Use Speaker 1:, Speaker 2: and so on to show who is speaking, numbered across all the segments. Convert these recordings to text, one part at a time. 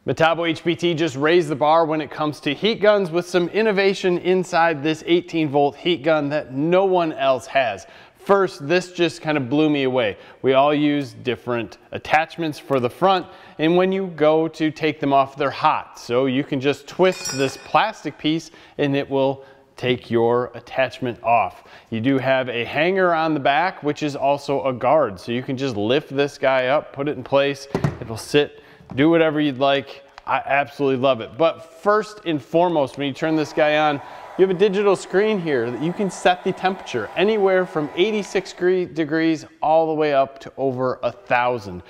Speaker 1: Metabo HPT just raised the bar when it comes to heat guns with some innovation inside this 18-volt heat gun that no one else has. First, this just kind of blew me away. We all use different attachments for the front, and when you go to take them off, they're hot. So you can just twist this plastic piece and it will take your attachment off. You do have a hanger on the back, which is also a guard. So you can just lift this guy up, put it in place, it'll sit, do whatever you'd like. I absolutely love it. But first and foremost, when you turn this guy on, you have a digital screen here that you can set the temperature anywhere from 86 degrees all the way up to over 1,000.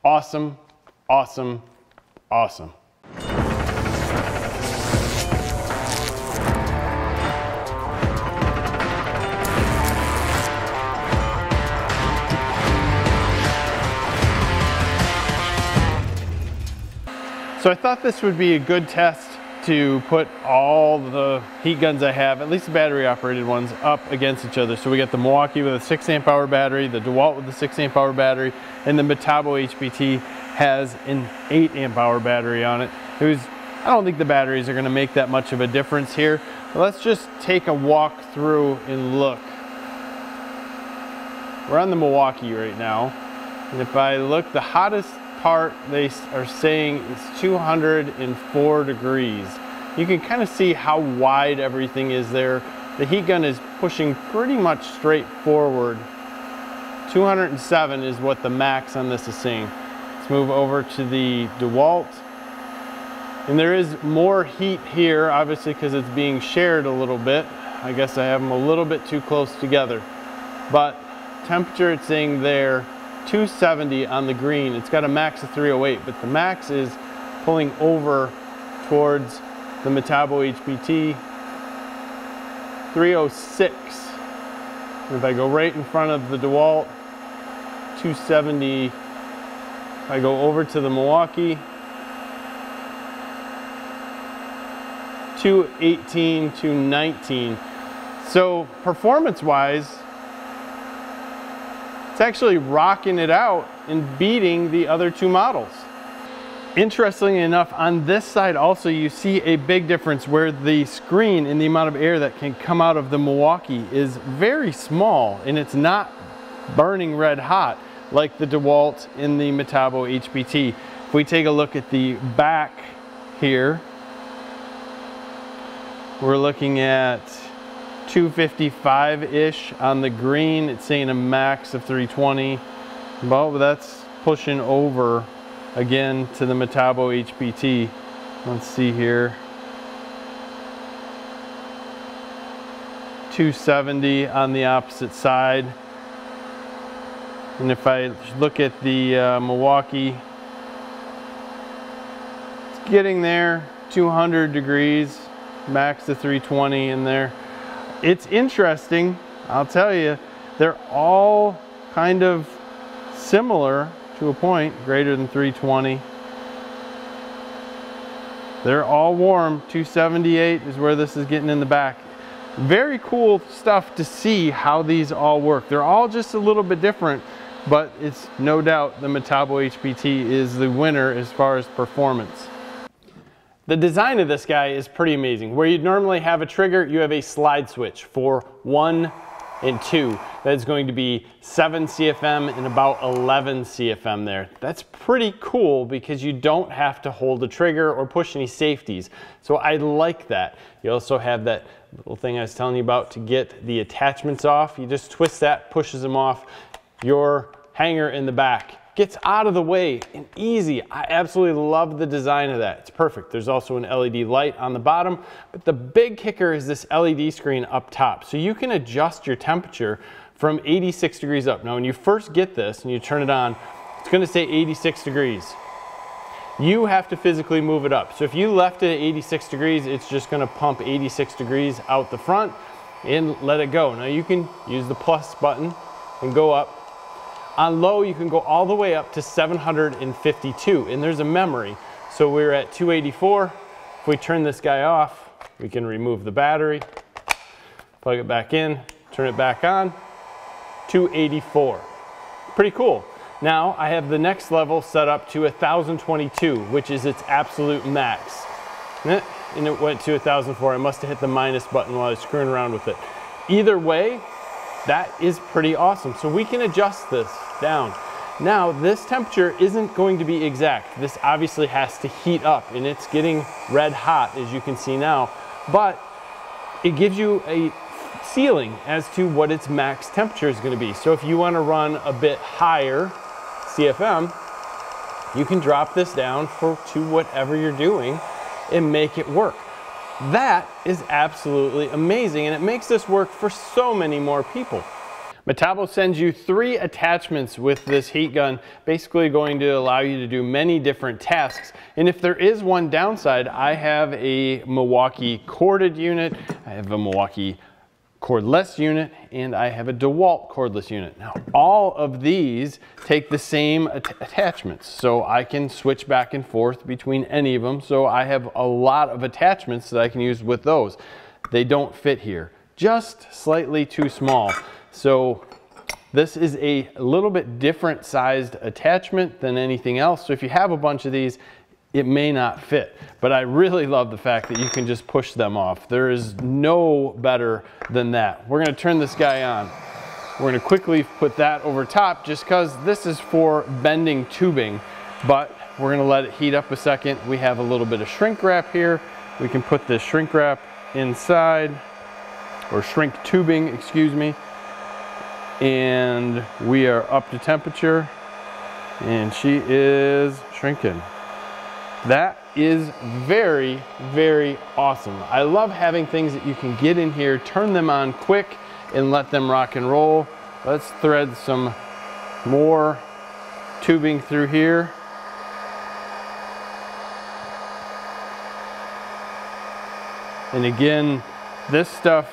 Speaker 1: Awesome, awesome, awesome. So I thought this would be a good test to put all the heat guns I have, at least the battery operated ones, up against each other. So we got the Milwaukee with a 6 amp hour battery, the Dewalt with the 6 amp hour battery, and the Metabo HPT has an 8 amp hour battery on it. I don't think the batteries are gonna make that much of a difference here. But let's just take a walk through and look. We're on the Milwaukee right now. And if I look, the hottest part they are saying is 204 degrees. You can kind of see how wide everything is there. The heat gun is pushing pretty much straight forward. 207 is what the max on this is saying. Let's move over to the Dewalt. And there is more heat here, obviously, because it's being shared a little bit. I guess I have them a little bit too close together. But temperature it's saying there, 270 on the green. It's got a max of 308, but the max is pulling over towards the Metabo HPT, 306. And if I go right in front of the Dewalt, 270. If I go over to the Milwaukee, 218, 219. So performance-wise, it's actually rocking it out and beating the other two models. Interestingly enough, on this side also you see a big difference where the screen and the amount of air that can come out of the Milwaukee is very small, and it's not burning red hot like the Dewalt in the Metabo HPT. If we take a look at the back here, we're looking at 255-ish on the green. It's saying a max of 320. Well, that's pushing over again to the Metabo HPT. Let's see here. 270 on the opposite side. And if I look at the Milwaukee, it's getting there, 200 degrees, max to 320 in there. It's interesting, I'll tell you, they're all kind of similar to a point, greater than 320. They're all warm. 278 is where this is getting in the back. Very cool stuff to see how these all work. They're all just a little bit different, but it's no doubt the Metabo HPT is the winner as far as performance. The design of this guy is pretty amazing. Where you'd normally have a trigger, you have a slide switch for 1 and 2. That's going to be 7 CFM and about 11 CFM there. That's pretty cool because you don't have to hold the trigger or push any safeties. So I like that. You also have that little thing I was telling you about to get the attachments off. You just twist that, pushes them off. Your hanger in the back gets out of the way and easy. I absolutely love the design of that. It's perfect. There's also an LED light on the bottom, but the big kicker is this LED screen up top. So you can adjust your temperature from 86 degrees up. Now, when you first get this and you turn it on, it's gonna say 86 degrees. You have to physically move it up. So if you left it at 86 degrees, it's just gonna pump 86 degrees out the front and let it go. Now you can use the plus button and go up. On low, you can go all the way up to 752, and there's a memory. So we're at 284. If we turn this guy off, we can remove the battery, plug it back in, turn it back on, 284. Pretty cool. Now I have the next level set up to 1022, which is its absolute max. And it went to 1004. I must have hit the minus button while I was screwing around with it. Either way, that is pretty awesome. So we can adjust this down. Now this temperature isn't going to be exact. This obviously has to heat up, and it's getting red hot as you can see now, but it gives you a ceiling as to what its max temperature is going to be. So if you want to run a bit higher CFM, you can drop this down to whatever you're doing and make it work. That is absolutely amazing, and it makes this work for so many more people. Metabo sends you 3 attachments with this heat gun, basically going to allow you to do many different tasks. And if there is one downside, I have a Milwaukee corded unit, I have a Milwaukee cordless unit, and I have a DeWalt cordless unit. Now, all of these take the same attachments, so I can switch back and forth between any of them. So I have a lot of attachments that I can use with those. They don't fit here, just slightly too small. So this is a little bit different sized attachment than anything else. So if you have a bunch of these, it may not fit, but I really love the fact that you can just push them off. There is no better than that. We're gonna turn this guy on. We're gonna quickly put that over top just because this is for bending tubing, but we're gonna let it heat up a second. We have a little bit of shrink wrap here. We can put this shrink wrap inside, or shrink tubing, excuse me. And we are up to temperature, and she is shrinking. That is very, very awesome. I love having things that you can get in here, turn them on quick, and let them rock and roll. Let's thread some more tubing through here. And again, this stuff,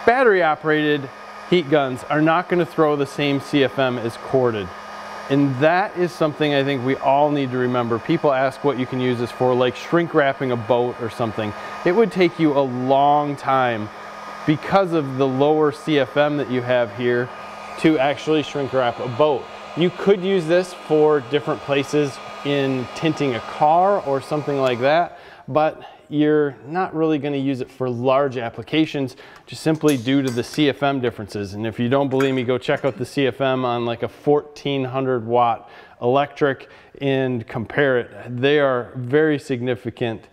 Speaker 1: battery operated heat guns are not going to throw the same CFM as corded. And that is something I think we all need to remember. People ask what you can use this for, like shrink wrapping a boat or something. It would take you a long time because of the lower CFM that you have here to actually shrink wrap a boat. You could use this for different places in tinting a car or something like that, but you're not really going to use it for large applications, just simply due to the CFM differences. And if you don't believe me, go check out the CFM on like a 1400 watt electric and compare it. They are very significant,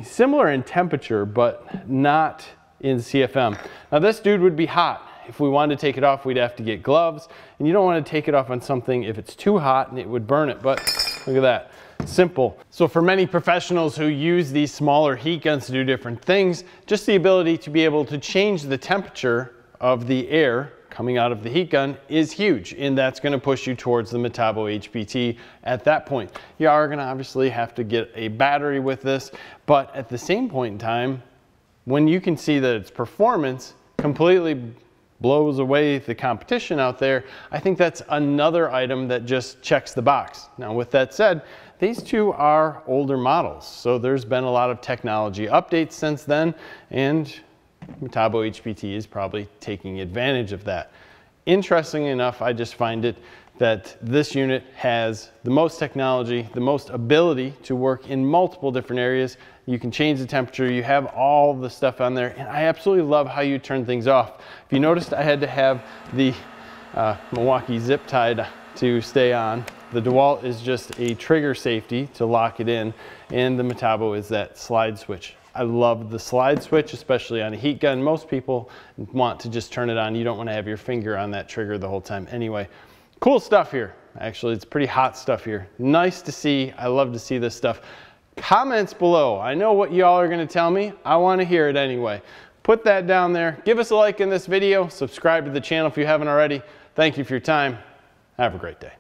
Speaker 1: similar in temperature, but not in CFM. Now this dude would be hot. If we wanted to take it off, we'd have to get gloves, and you don't want to take it off on something if it's too hot and it would burn it. But look at that. Simple. So for many professionals who use these smaller heat guns to do different things, just the ability to be able to change the temperature of the air coming out of the heat gun is huge, and that's going to push you towards the Metabo HPT at that point. You are going to obviously have to get a battery with this, but at the same point in time, when you can see that its performance completely blows away the competition out there, I think that's another item that just checks the box. Now with that said, these two are older models, so there's been a lot of technology updates since then, and Metabo HPT is probably taking advantage of that. Interesting enough, I just find it that this unit has the most technology, the most ability to work in multiple different areas. You can change the temperature, you have all the stuff on there, and I absolutely love how you turn things off. If you noticed, I had to have the Milwaukee zip tied to stay on. The DeWalt is just a trigger safety to lock it in, and the Metabo is that slide switch. I love the slide switch, especially on a heat gun. Most people want to just turn it on. You don't want to have your finger on that trigger the whole time. Anyway, cool stuff here. Actually, it's pretty hot stuff here. Nice to see. I love to see this stuff. Comments below. I know what y'all are going to tell me. I want to hear it anyway. Put that down there. Give us a like in this video. Subscribe to the channel if you haven't already. Thank you for your time. Have a great day.